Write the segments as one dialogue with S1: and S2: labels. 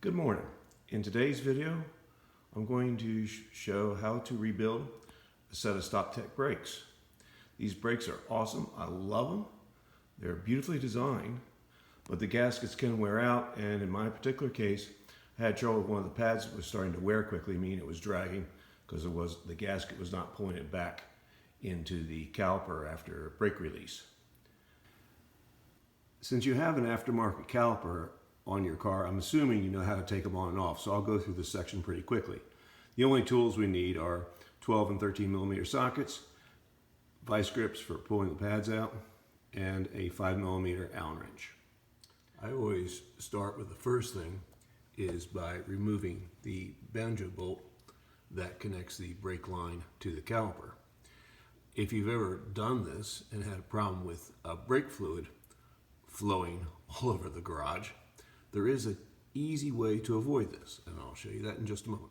S1: Good morning. In today's video, I'm going to show how to rebuild a set of Stoptech brakes. These brakes are awesome. I love them. They're beautifully designed, but the gaskets can wear out, and in my particular case, I had trouble with one of the pads that was starting to wear quickly, meaning it was dragging because the gasket was not pulling it back into the caliper after brake release. Since you have an aftermarket caliper on your car, I'm assuming you know how to take them on and off, so I'll go through this section pretty quickly. The only tools we need are 12 and 13 millimeter sockets, vice grips for pulling the pads out, and a 5 millimeter Allen wrench. I always start with the first thing is by removing the banjo bolt that connects the brake line to the caliper. If you've ever done this and had a problem with brake fluid flowing all over the garage, there is an easy way to avoid this, and I'll show you that in just a moment.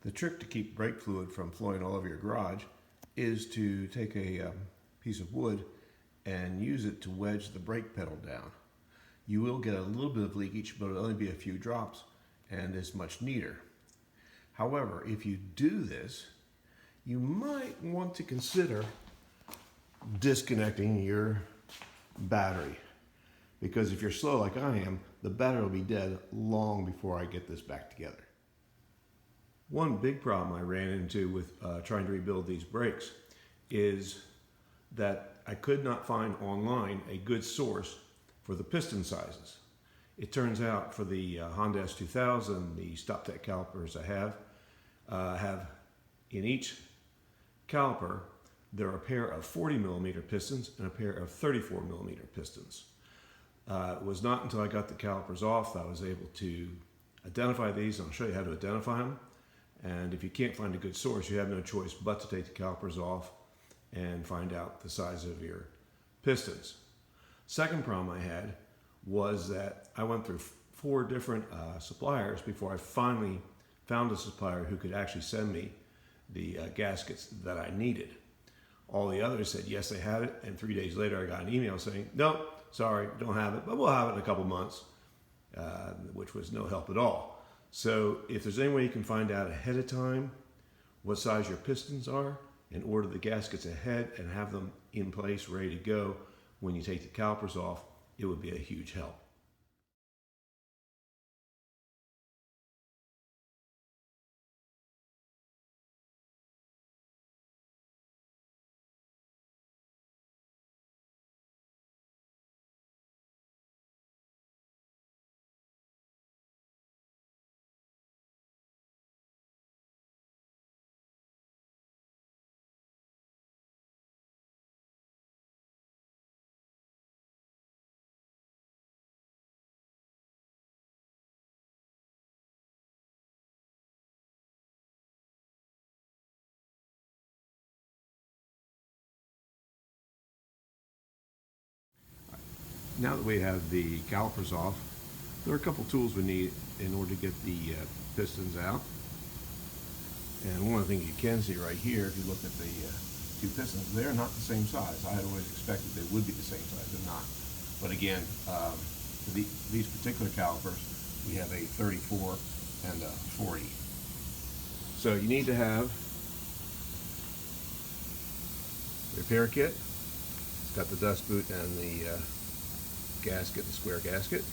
S1: The trick to keep brake fluid from flowing all over your garage is to take a piece of wood and use it to wedge the brake pedal down. You will get a little bit of leakage, but it'll only be a few drops, and it's much neater. However, if you do this, you might want to consider disconnecting your battery, because if you're slow like I am, the battery will be dead long before I get this back together. One big problem I ran into with trying to rebuild these brakes is that I could not find online a good source for the piston sizes. It turns out for the Honda S2000, the Stoptech calipers I have in each caliper, there are a pair of 40 millimeter pistons and a pair of 34 millimeter pistons. It was not until I got the calipers off that I was able to identify these, and I'll show you how to identify them. And if you can't find a good source, you have no choice but to take the calipers off and find out the size of your pistons. Second problem I had was that I went through 4 different suppliers before I finally found a supplier who could actually send me the gaskets that I needed. All the others said yes, they had it, and 3 days later I got an email saying, nope, sorry, don't have it, but we'll have it in a couple months, which was no help at all. So if there's any way you can find out ahead of time what size your pistons are and order the gaskets ahead and have them in place, ready to go when you take the calipers off, it would be a huge help. Now that we have the calipers off, there are a couple tools we need in order to get the pistons out. And one of the things you can see right here, if you look at the 2 pistons, they're not the same size. I had always expected they would be the same size. They're not. But again, for these particular calipers, we have a 34 and a 40. So you need to have a repair kit. It's got the dust boot and the gasket, the square gasket.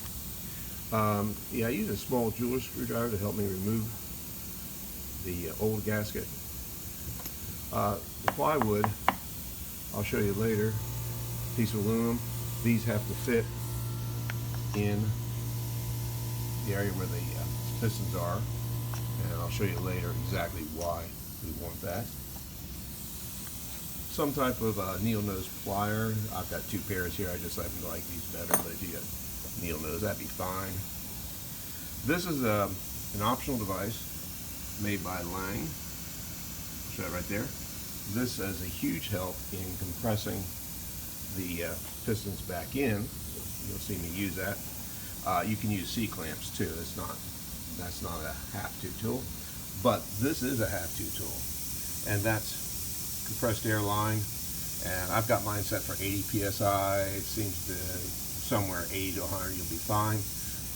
S1: Yeah, I used a small jeweler's screwdriver to help me remove the old gasket. The plywood, I'll show you later, piece of aluminum. These have to fit in the area where the pistons are, and I'll show you later exactly why we want that. Some type of needle nose plier. I've got 2 pairs here. I just happen to like these better, but if you got needle nose, that'd be fine. This is an optional device made by Lang. I'll show it right there. This is a huge help in compressing the pistons back in. You'll see me use that. You can use C-clamps too. That's not a half-tube tool, but this is a half-tube tool, and that's compressed air line, and I've got mine set for 80 psi. It seems to somewhere 80 to 100 you'll be fine.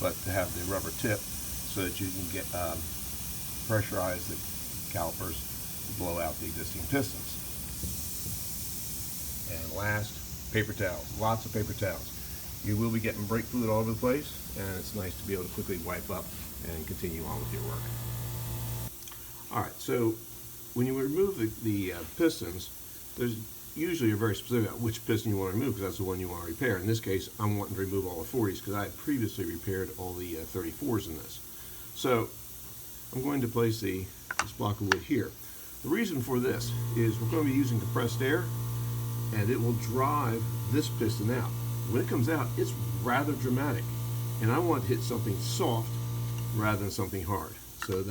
S1: but to have the rubber tip so that you can get pressurize the calipers to blow out the existing pistons. And last, paper towels. Lots of paper towels. You will be getting brake fluid all over the place, and it's nice to be able to quickly wipe up and continue on with your work. Alright, so when you remove the pistons, there's usually you're very specific about which piston you want to remove because that's the one you want to repair. In this case, I'm wanting to remove all the 40s because I had previously repaired all the 34s in this. So I'm going to place this block of wood here. The reason for this is we're going to be using compressed air, and it will drive this piston out. When it comes out, it's rather dramatic, and I want to hit something soft rather than something hard. So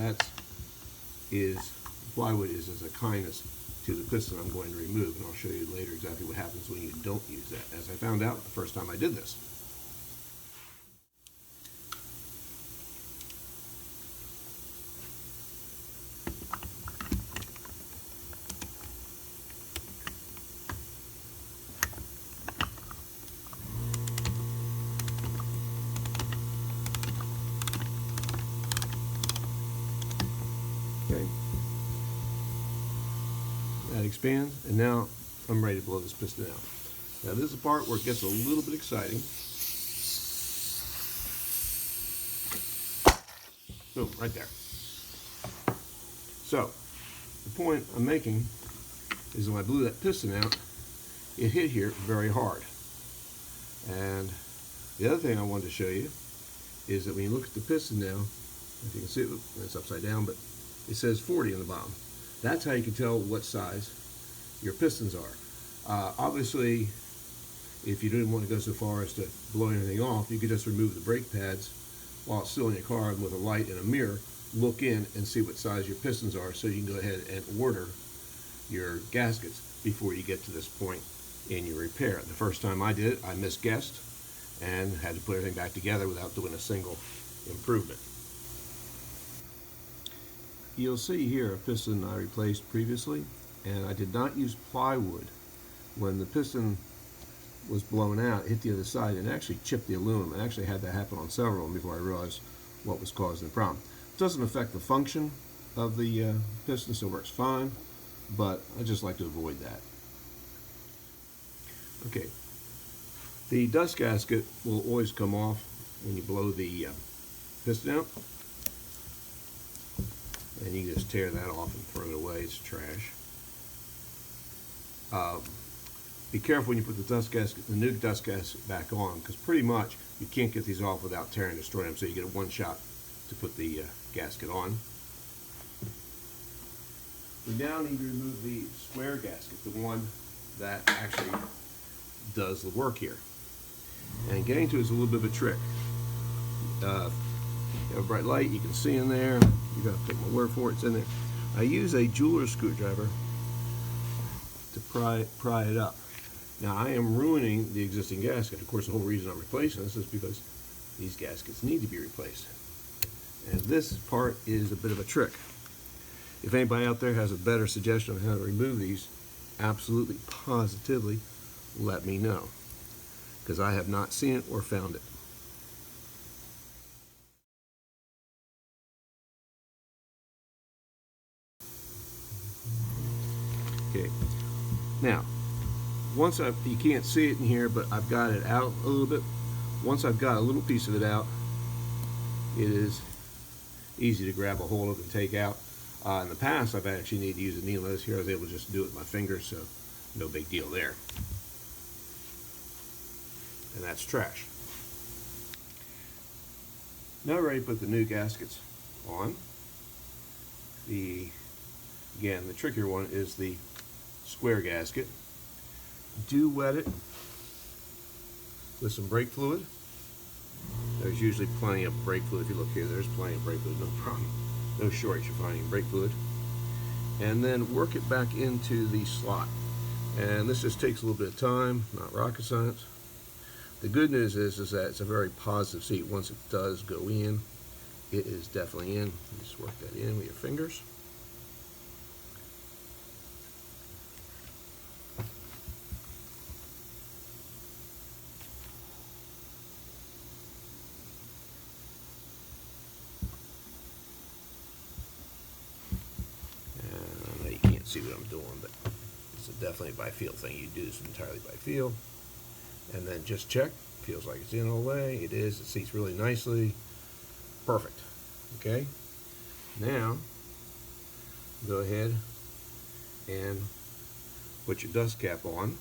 S1: plywood is as a kindness to the piston I'm going to remove, and I'll show you later exactly what happens when you don't use that, as I found out the first time I did this. Okay. That expands, and now I'm ready to blow this piston out. Now this is the part where it gets a little bit exciting. Boom, right there. So, the point I'm making is when I blew that piston out, it hit here very hard. And the other thing I wanted to show you is that when you look at the piston now, if you can see it, it's upside down, but it says 40 on the bottom. That's how you can tell what size your pistons are. Obviously, if you didn't want to go so far as to blow anything off, you could just remove the brake pads while it's still in your car, and with a light and a mirror, look in and see what size your pistons are, so you can go ahead and order your gaskets before you get to this point in your repair. The first time I did it, I misguessed and had to put everything back together without doing a single improvement. You'll see here a piston I replaced previously, and I did not use plywood. When the piston was blown out, it hit the other side and actually chipped the aluminum. I actually had that happen on several of them before I realized what was causing the problem. It doesn't affect the function of the piston, so it works fine, but I just like to avoid that. Okay, the dust gasket will always come off when you blow the piston out. And you can just tear that off and throw it away. It's trash. Be careful when you put the new dust gasket back on, because pretty much you can't get these off without tearing and destroying them, so you get one shot to put the gasket on. We now need to remove the square gasket, the one that actually does the work here. And getting to it is a little bit of a trick. You have a bright light, you can see in there. You gotta take my word for it, it's in there. I use a jeweler's screwdriver to pry it up. Now I am ruining the existing gasket. Of course, the whole reason I'm replacing this is because these gaskets need to be replaced. And this part is a bit of a trick. If anybody out there has a better suggestion on how to remove these, absolutely, positively, let me know, because I have not seen it or found it. Okay, now you can't see it in here, but I've got it out a little bit. Once I've got a little piece of it out, it is easy to grab a hold of and take out. In the past, I've actually needed to use a needle. Notice here I was able to just do it with my fingers, so no big deal there. And that's trash. Now we're ready to put the new gaskets on. Again, the trickier one is the square gasket. Do wet it with some brake fluid. There's usually plenty of brake fluid. If you look here, there's plenty of brake fluid, no problem. No shortage of finding brake fluid. And then work it back into the slot. And this just takes a little bit of time, not rocket science. The good news is that it's a very positive seat. Once it does go in, it is definitely in. You just work that in with your fingers. see what I'm doing, but it's definitely by feel thing. You do this entirely by feel. And then just check. Feels like it's in all the way. It is. It seats really nicely. Perfect. Okay. Now, go ahead and put your dust cap on.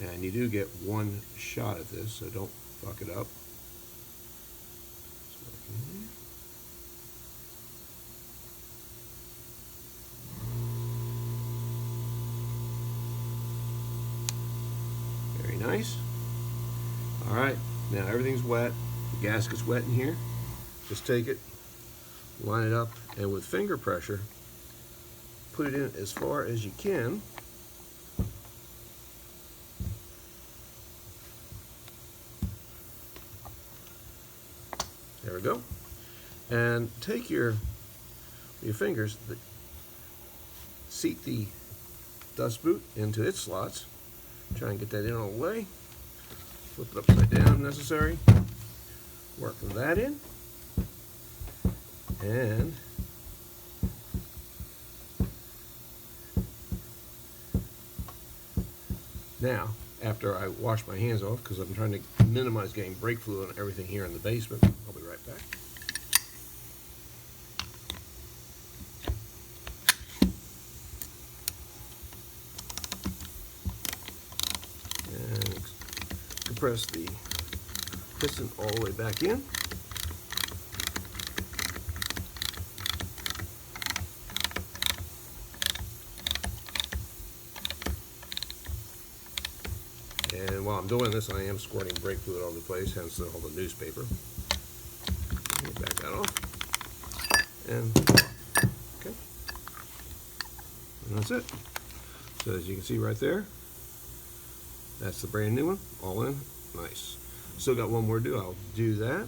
S1: And you do get one shot at this, so don't fuck it up. Very nice. All right, now everything's wet. The gasket's wet in here. Just take it, line it up, and with finger pressure, put it in as far as you can. There we go. And take your fingers, seat the dust boot into its slots. Try and get that in all the way. Flip it upside down if necessary. Work that in. And now, after I wash my hands off, because I'm trying to minimize getting brake fluid on everything here in the basement, I'll be right back. And compress the piston all the way back in. And while I'm doing this, I am squirting brake fluid all over the place, hence all the newspaper. Back that off. And, okay. And that's it. So as you can see right there, that's the brand new one, all in. Nice. Still got one more to do. I'll do that.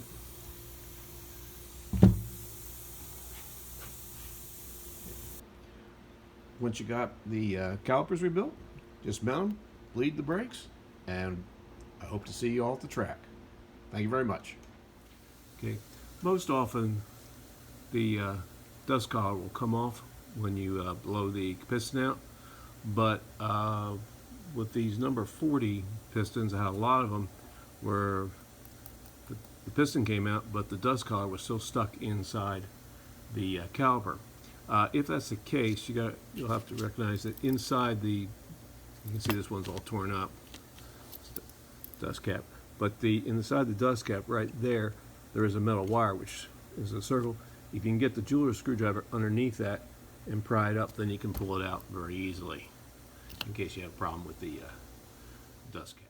S1: Once you got the calipers rebuilt, just mount them, bleed the brakes, and I hope to see you all at the track. Thank you very much. Okay, most often the dust collar will come off when you blow the piston out, but with these number 40 pistons, I had a lot of them where the piston came out, but the dust collar was still stuck inside the caliper. If that's the case, you'll have to recognize that inside you can see this one's all torn up, dust cap. But inside the dust cap right there, there is a metal wire which is a circle. If you can get the jeweler's screwdriver underneath that and pry it up, then you can pull it out very easily in case you have a problem with the dust cap.